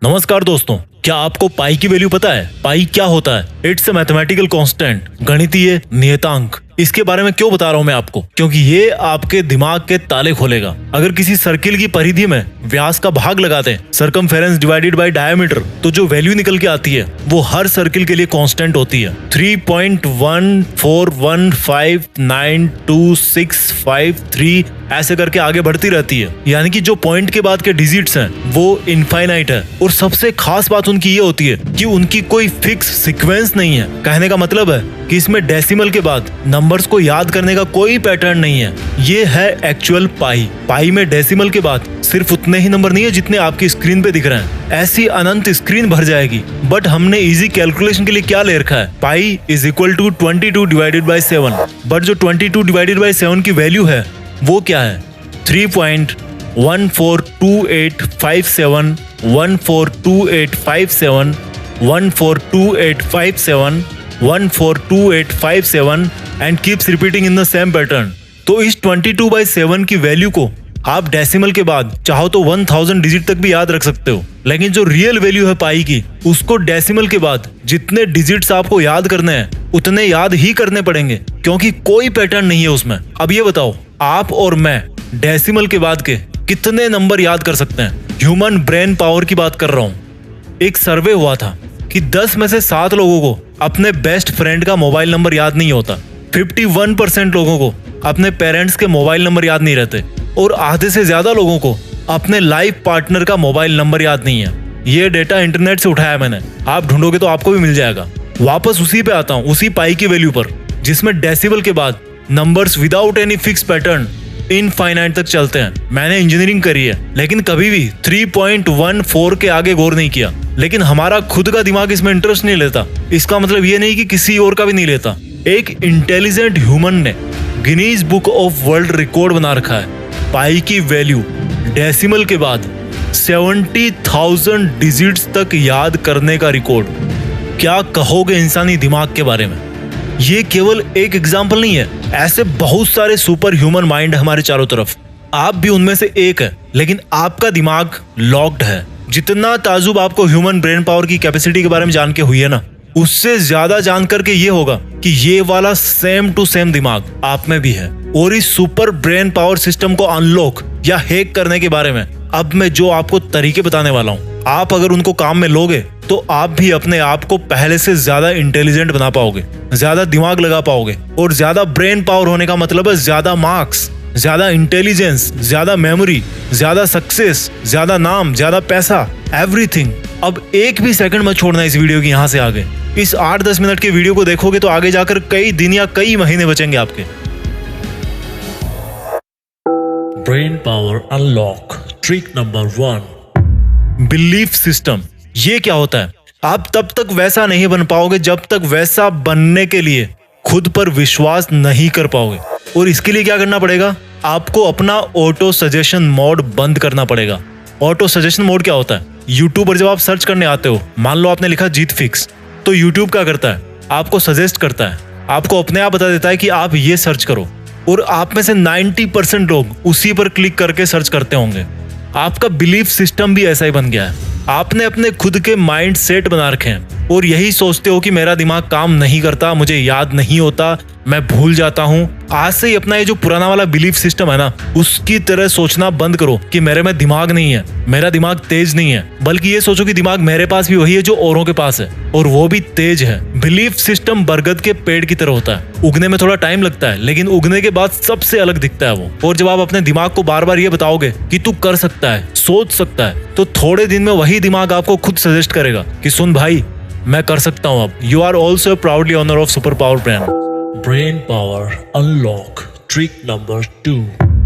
नमस्कार दोस्तों, क्या आपको पाई की वैल्यू पता है? पाई क्या होता है? इट्स अ मैथमेटिकल कांस्टेंट, गणितीय नियतांक। इसके बारे में क्यों बता रहा हूं मैं आपको? क्योंकि ये आपके दिमाग के ताले खोलेगा। अगर किसी सर्किल की परिधि में व्यास का भाग लगाते हैं, सर्कमफेरेंस डिवाइडेड बाय डायमीटर, तो जो वैल्यू निकल के आती है वो हर सर्किल के लिए कांस्टेंट होती है। 3.141592653 ऐसे करके आगे बढ़ती रहती है। यानी कि जो पॉइंट के बाद के डिजिट्स हैं वो इनफाइनाइट है। और सबसे खास बात उनकी ये होती है कि उनकी कोई फिक्स सीक्वेंस नहीं है। कहने का मतलब है कि इसमें डेसिमल के बाद नंबर्स को याद करने का कोई पैटर्न नहीं है। ये है एक्चुअल पाई। पाई में डेसिमल के बाद सिर्फ उतने ही नंबर नहीं है जितने आपकी स्क्रीन पे दिख रहे हैं। ऐसी अनंत स्क्रीन भर जाएगी। बट हमने इजी कैलकुलेशन के लिए क्या ले रखा है? Pi is equal to 22 divided by 7। But जो 22 डिवाइडेड बाई 7 की वैल्यू है वो क्या है? 3.142857 142857 142857 142857 and keeps repeating in the same pattern. तो इस 22/7 की वैल्यू को आप डेसिमल के बाद चाहो तो 1000 डिजिट तक भी याद रख सकते हो। लेकिन जो रियल वैल्यू है पाई की, उसको डेसिमल के बाद जितने डिजिट्स आपको याद करने हैं उतने याद ही करने पड़ेंगे, क्योंकि कोई पैटर्न नहीं है उसमें। अब ये बताओ, आप और मैं डेसिमल के बाद के कितने नंबर याद कर सकते हैं? ह्यूमन ब्रेन पावर की बात कर रहा हूं। एक सर्वे हुआ था कि 10 में से 7 लोगों को अपने बेस्ट फ्रेंड का मोबाइल नंबर याद नहीं होता। 51% लोगों को अपने पेरेंट्स के मोबाइल नंबर याद नहीं रहते। और आधे से ज्यादा लोगों को अपने लाइफ पार्टनर का मोबाइल नंबर याद नहीं है। ये डेटा इंटरनेट से उठाया मैंने, आप ढूंढोगे तो आपको भी मिल जाएगा। वापस उसी पे आता हूँ, उसी पाई की वैल्यू पर, जिसमें डेसिमल के बाद numbers without any fix pattern infinite तक चलते हैं। मैंने इंजीनियरिंग करी है, लेकिन कभी भी 3.14 के आगे गौर नहीं किया। लेकिन हमारा खुद का दिमाग इसमें इंटरेस्ट नहीं लेता। इसका मतलब ये नहीं कि किसी और का भी नहीं लेता। एक इंटेलिजेंट ह्यूमन ने Guinness book of world record बना रखा है पाई की वैल्यू डेसिमल के बाद 70,000 डिजिट्स तक याद करने का रिकॉर्ड। क्या कहोगे इंसानी दिमाग के बारे में? ये केवल एक एग्जाम्पल नहीं है, ऐसे बहुत सारे सुपर ह्यूमन माइंड है हमारे चारों तरफ। आप भी उनमें से एक है, लेकिन आपका दिमाग लॉक्ड है। जितना ताजुब आपको ह्यूमन ब्रेन पावर की कैपेसिटी के बारे में जान के हुई है ना, उससे ज्यादा जान करके ये होगा कि ये वाला सेम टू सेम दिमाग आप में भी है। और इस सुपर ब्रेन पावर सिस्टम को अनलॉक या हैक करने के बारे में अब मैं जो आपको तरीके बताने वाला हूँ, आप अगर उनको काम में लोगे तो आप भी अपने आप को पहले से ज्यादा इंटेलिजेंट बना पाओगे, ज्यादा दिमाग लगा पाओगे। और ज्यादा ब्रेन पावर होने का मतलब है ज्यादा मार्क्स, ज्यादा इंटेलिजेंस, ज्यादा मेमोरी, ज्यादा सक्सेस, ज्यादा नाम, ज्यादा पैसा, एवरीथिंग। अब एक भी सेकंड मत छोड़ना इस वीडियो की यहाँ से आगे। इस 8-10 मिनट के वीडियो को देखोगे तो आगे जाकर कई दिन या कई महीने बचेंगे आपके। Brain power unlock trick number 1, belief system. ये क्या होता है? आप तब तक वैसा नहीं बन पाओगे जब तक वैसा बनने के लिए खुद पर विश्वास नहीं कर पाओगे। और इसके लिए क्या करना पड़ेगा? आपको अपना ऑटो सजेशन मोड बंद करना पड़ेगा। ऑटो सजेशन मोड क्या होता है? यूट्यूब पर जब आप सर्च करने आते हो, मान लो आपने लिखा जीत फिक्स, तो यूट्यूब क्या करता है? आपको सजेस्ट करता है, आपको अपने आप बता देता है कि आप ये सर्च करो। और आप में से 90% लोग उसी पर क्लिक करके सर्च करते होंगे। आपका बिलीफ सिस्टम भी ऐसा ही बन गया है। आपने अपने खुद के माइंड सेट बना रखे हैं और यही सोचते हो कि मेरा दिमाग काम नहीं करता, मुझे याद नहीं होता, मैं भूल जाता हूँ। आज से ही अपना ये जो पुराना वाला बिलीफ सिस्टम है ना, उसकी तरह सोचना बंद करो कि मेरे में दिमाग नहीं है, मेरा दिमाग तेज नहीं है। बल्कि ये सोचो कि दिमाग मेरे पास भी वही है जो औरों के पास है, और वो भी तेज है। बिलीफ सिस्टम बरगद के पेड़ की तरह होता है। उगने में थोड़ा टाइम लगता है, लेकिन उगने के बाद सबसे अलग दिखता है वो। और जब आप अपने दिमाग को बार बार ये बताओगे कि तू कर सकता है, सोच सकता है, तो थोड़े दिन में वही दिमाग आपको खुद सजेस्ट करेगा कि सुन भाई, मैं कर सकता हूँ अब। You are also proudly owner of super power brain. Brain power unlock trick number 2,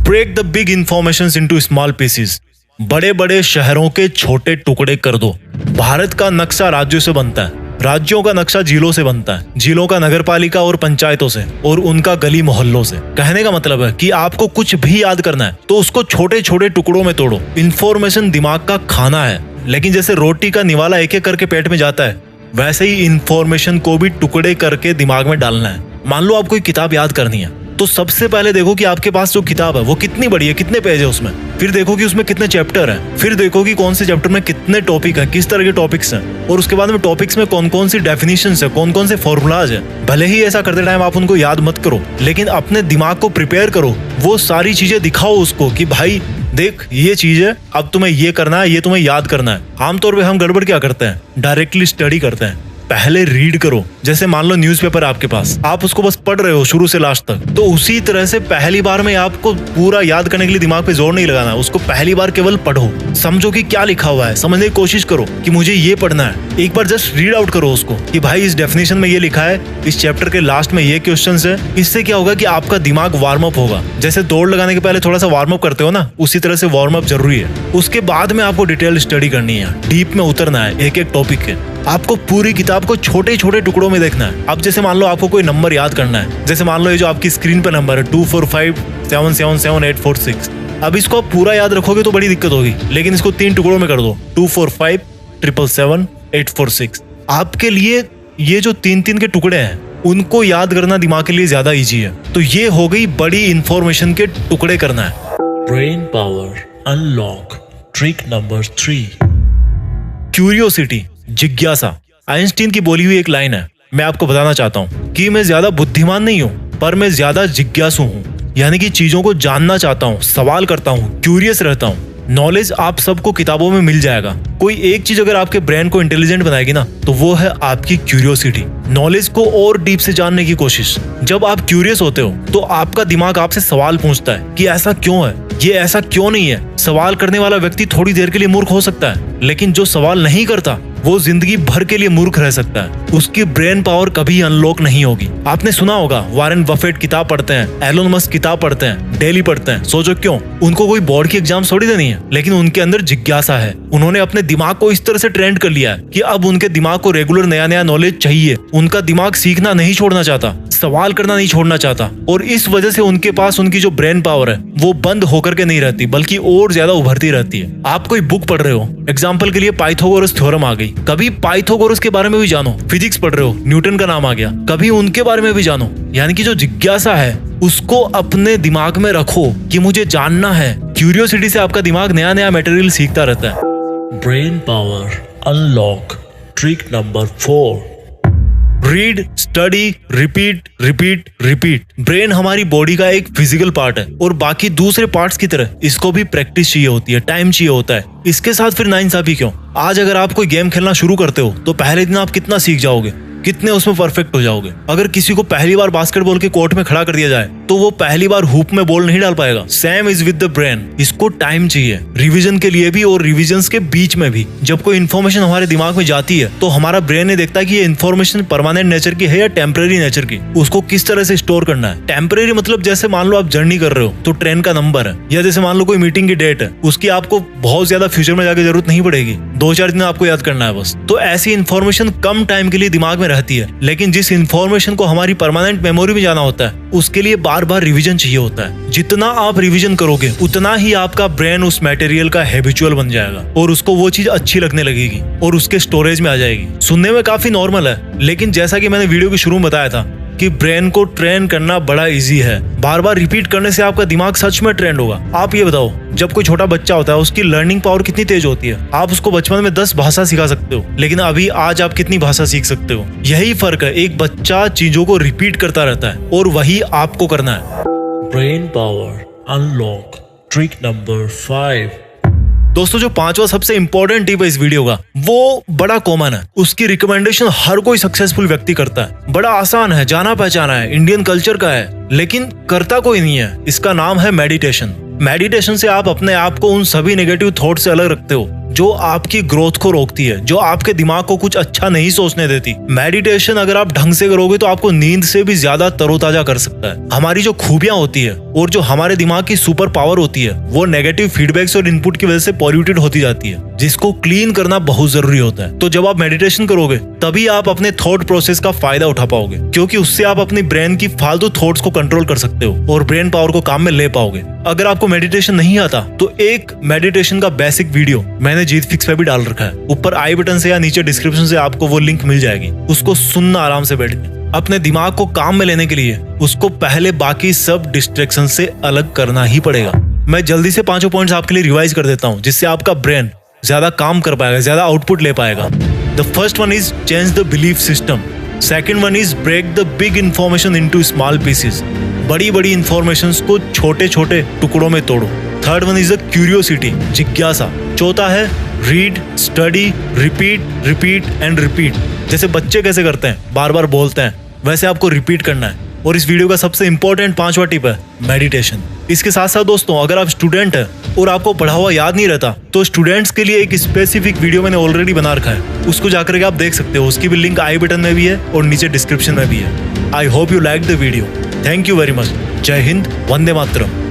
break the big informations into small pieces. बड़े बड़े शहरों के छोटे टुकड़े कर दो। भारत का नक्शा राज्यों से बनता है, राज्यों का नक्शा जिलों से बनता है, जिलों का नगरपालिका और पंचायतों से, और उनका गली मोहल्लों से। कहने का मतलब है कि आपको कुछ भी याद करना है तो उसको छोटे छोटे टुकड़ों में तोड़ो। इंफॉर्मेशन दिमाग का खाना है, लेकिन जैसे रोटी का निवाला एक एक करके पेट में जाता है, वैसे ही इंफॉर्मेशन को भी टुकड़े करके दिमाग में डालना है। मान लो आप कोई किताब याद करनी है, तो तो सबसे पहले देखो कि आपके पास जो किताब है वो कितनी बड़ी है, कितने पेज है उसमें। फिर देखो कि उसमें कितने चैप्टर हैं। फिर देखो कि कौन से चैप्टर में कितने टॉपिक हैं, किस तरह के टॉपिक्स हैं, और उसके बाद में टॉपिक्स में कौन कौन सी डेफिनेशंस है, कौन कौन से फॉर्मूलाज है। भले ही ऐसा करते टाइम आप उनको याद मत करो, लेकिन अपने दिमाग को प्रिपेयर करो, वो सारी चीजें दिखाओ उसको कि भाई देख ये चीज है, अब तुम्हें ये करना है, ये तुम्हें याद करना है। आमतौर पे हम गड़बड़ क्या करते हैं, डायरेक्टली स्टडी करते हैं। पहले रीड करो। जैसे मान लो न्यूज़पेपर आपके पास, आप उसको बस पढ़ रहे हो शुरू से लास्ट तक, तो उसी तरह से पहली बार में आपको पूरा याद करने के लिए दिमाग पे जोर नहीं लगाना। उसको पहली बार केवल पढ़ो, समझो कि क्या लिखा हुआ है, समझने की कोशिश करो कि मुझे ये पढ़ना है। एक बार जस्ट रीड आउट करो उसको कि भाई इस डेफिनेशन में ये लिखा है, इस चैप्टर के लास्ट में ये क्वेश्चंस है। इससे क्या होगा कि आपका दिमाग वार्म अप होगा। जैसे दौड़ लगाने के पहले थोड़ा सा वार्म अप करते हो ना, उसी तरह से वार्म अप जरूरी है। उसके बाद में आपको डिटेल स्टडी करनी है, डीप में उतरना है एक एक टॉपिक के। आपको पूरी किताब को छोटे छोटे टुकड़ों में देखना है। अब जैसे मान लो आपको कोई नंबर याद करना है, जैसे मान लो ये जो आपकी स्क्रीन पे नंबर है 2457777846। अब इसको आप पूरा याद रखोगे तो बड़ी दिक्कत होगी, लेकिन इसको 3 टुकड़ों में कर दो, 2457777846। आपके लिए ये जो 3-3 के टुकड़े हैं उनको याद करना दिमाग के लिए ज्यादा इजी है। तो ये हो गई बड़ी इंफॉर्मेशन के टुकड़े करना है। Brain power unlock trick number 3. Curiosity, जिज्ञासा। आइंस्टीन की बोली हुई एक लाइन है, मैं आपको बताना चाहता हूँ कि मैं ज्यादा बुद्धिमान नहीं हूँ, पर मैं ज्यादा जिज्ञासु हूँ। यानी कि चीजों को जानना चाहता हूँ, सवाल करता हूँ, क्यूरियस रहता हूँ। नॉलेज आप सबको किताबों में मिल जाएगा। कोई एक चीज अगर आपके ब्रेन को इंटेलिजेंट बनाएगी ना, तो वो है आपकी क्यूरियोसिटी, नॉलेज को और डीप से जानने की कोशिश। जब आप क्यूरियस होते हो तो आपका दिमाग आपसे सवाल पूछता है कि ऐसा क्यों है, ये ऐसा क्यों नहीं है। सवाल करने वाला व्यक्ति थोड़ी देर के लिए मूर्ख हो सकता है, लेकिन जो सवाल नहीं करता वो जिंदगी भर के लिए मूर्ख रह सकता है। उसकी ब्रेन पावर कभी अनलॉक नहीं होगी। आपने सुना होगा वॉरेन बफेट किताब पढ़ते हैं, एलोन मस्क किताब पढ़ते हैं, डेली पढ़ते हैं। सोचो क्यों? उनको कोई बोर्ड की एग्जाम थोड़ी देनी है, लेकिन उनके अंदर जिज्ञासा है। उन्होंने अपने दिमाग को इस तरह से ट्रेंड कर लिया है कि अब उनके दिमाग को रेगुलर नया नया नॉलेज चाहिए। उनका दिमाग सीखना नहीं छोड़ना चाहता, सवाल करना नहीं छोड़ना चाहता, और इस वजह से उनके पास उनकी जो ब्रेन पावर है वो बंद होकर के नहीं रहती, बल्कि और ज्यादा उभरती रहती है। आप कोई बुक पढ़ रहे हो, एग्जाम्पल के लिए पाइथागोरस थ्योरम आ गई, कभी पाइथागोरस के बारे में भी जानो। फिजिक्स पढ़ रहे हो, न्यूटन का नाम आ गया, कभी उनके बारे में भी जानो। यानी कि जो जिज्ञासा है उसको अपने दिमाग में रखो कि मुझे जानना है। क्यूरियोसिटी से आपका दिमाग नया नया मटेरियल सीखता रहता है। Brain power unlock trick number 4. Read, study, repeat repeat repeat. Brain हमारी बॉडी का एक फिजिकल पार्ट है, और बाकी दूसरे पार्ट्स की तरह इसको भी प्रैक्टिस चाहिए होती है, टाइम चाहिए होता है। इसके साथ फिर नाइंसाफी क्यों? आज अगर आप कोई गेम खेलना शुरू करते हो तो पहले दिन आप कितना सीख जाओगे, कितने उसमें परफेक्ट हो जाओगे। अगर किसी को पहली बार बास्केटबॉल के कोर्ट में खड़ा कर दिया जाए तो वो पहली बार हुप में बॉल नहीं डाल पाएगा। Same is with the brain. इसको टाइम चाहिए, रिवीजन के लिए भी और रिवीजन्स के बीच में भी। जब कोई इन्फॉर्मेशन हमारे दिमाग में जाती है तो हमारा ब्रेन ये देखता है कि ये इन्फॉर्मेशन परमानेंट नेचर की है या टेम्परेरी नेचर की, उसको किस तरह से स्टोर करना है। टेम्परेरी मतलब जैसे मान लो आप जर्नी कर रहे हो तो ट्रेन का नंबर है, या जैसे मान लो कोई मीटिंग की डेट है, उसकी आपको बहुत ज्यादा फ्यूचर में जाके जरूरत नहीं पड़ेगी, 2-4 दिन आपको याद करना है बस। तो ऐसी इन्फॉर्मेशन कम टाइम के लिए दिमाग में रहती है, लेकिन जिस इन्फॉर्मेशन को हमारी परमानेंट मेमोरी में जाना होता है उसके लिए बार बार रिवीजन चाहिए होता है। जितना आप रिवीजन करोगे उतना ही आपका ब्रेन उस मटेरियल का हैबिचुअल बन जाएगा और उसको वो चीज अच्छी लगने लगेगी और उसके स्टोरेज में आ जाएगी। सुनने में काफी नॉर्मल है, लेकिन जैसा कि मैंने वीडियो के शुरू में बताया था कि ब्रेन को ट्रेन करना बड़ा इजी है। बार बार रिपीट करने से आपका दिमाग सच में ट्रेंड होगा। आप ये बताओ, जब कोई छोटा बच्चा होता है उसकी लर्निंग पावर कितनी तेज होती है। आप उसको बचपन में 10 भाषा सिखा सकते हो, लेकिन अभी आज आप कितनी भाषा सीख सकते हो। यही फर्क है, एक बच्चा चीजों को रिपीट करता रहता है और वही आपको करना है। Brain power unlock trick number 5. दोस्तों, जो 5वां सबसे इंपॉर्टेंट टिप है इस वीडियो का, वो बड़ा कॉमन है। उसकी रिकमेंडेशन हर कोई सक्सेसफुल व्यक्ति करता है। बड़ा आसान है, जाना पहचाना है, इंडियन कल्चर का है, लेकिन करता कोई नहीं है। इसका नाम है मेडिटेशन। मेडिटेशन से आप अपने आप को उन सभी नेगेटिव थॉट से अलग रखते हो जो आपकी ग्रोथ को रोकती है, जो आपके दिमाग को कुछ अच्छा नहीं सोचने देती। मेडिटेशन अगर आप ढंग से करोगे तो आपको नींद से भी ज्यादा तरोताजा कर सकता है। हमारी जो खूबियां होती है और जो हमारे दिमाग की सुपर पावर होती है वो नेगेटिव फीडबैक्स और इनपुट की वजह से पॉल्यूटेड होती जाती है, जिसको क्लीन करना बहुत जरूरी होता है। तो जब आप मेडिटेशन करोगे तभी आप अपने थॉट प्रोसेस का फायदा उठा पाओगे, क्योंकि उससे आप अपनी ब्रेन की फालतू थॉट्स को कंट्रोल कर सकते हो और ब्रेन पावर को काम में ले पाओगे। अगर आपको मेडिटेशन नहीं आता तो एक मेडिटेशन का बेसिक वीडियो मैंने मैंने जीत फिक्स पे भी डाल रखा है। ऊपर आई बटन से या नीचे डिस्क्रिप्शन से आपको वो लिंक मिल जाएगी, उसको सुनना आराम से बैठ के। अपने दिमाग को काम में लेने के लिए उसको पहले बाकी सब डिस्ट्रैक्शन से अलग करना ही पड़ेगा। मैं जल्दी से 5 पॉइंट्स आपके लिए रिवाइज कर देता हूँ, जिससे आपका ब्रेन ज्यादा काम कर पाएगा, ज्यादा आउटपुट ले पाएगा। The first one is change the belief system. Second one is break the big information into small pieces. बड़ी बड़ी इंफॉर्मेशन को छोटे छोटे टुकड़ों में तोड़ो। Third one is the curiosity, जिज्ञासा। चौथा है read, study, repeat repeat and repeat. जैसे बच्चे कैसे करते हैं, बार बार बोलते हैं, वैसे आपको रिपीट करना है। और इस वीडियो का सबसे इंपॉर्टेंट 5वां टिप है मेडिटेशन। इसके साथ साथ दोस्तों, अगर आप स्टूडेंट हैं और आपको पढ़ा हुआ याद नहीं रहता, तो स्टूडेंट्स के लिए एक स्पेसिफिक वीडियो मैंने ऑलरेडी बना रखा है, उसको जाकर के आप देख सकते हो। उसकी भी लिंक आई बटन में भी है और नीचे डिस्क्रिप्शन में भी है। I hope you like the video. Thank you very much. जय हिंद, वंदे मातरम।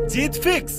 जीत फिक्स।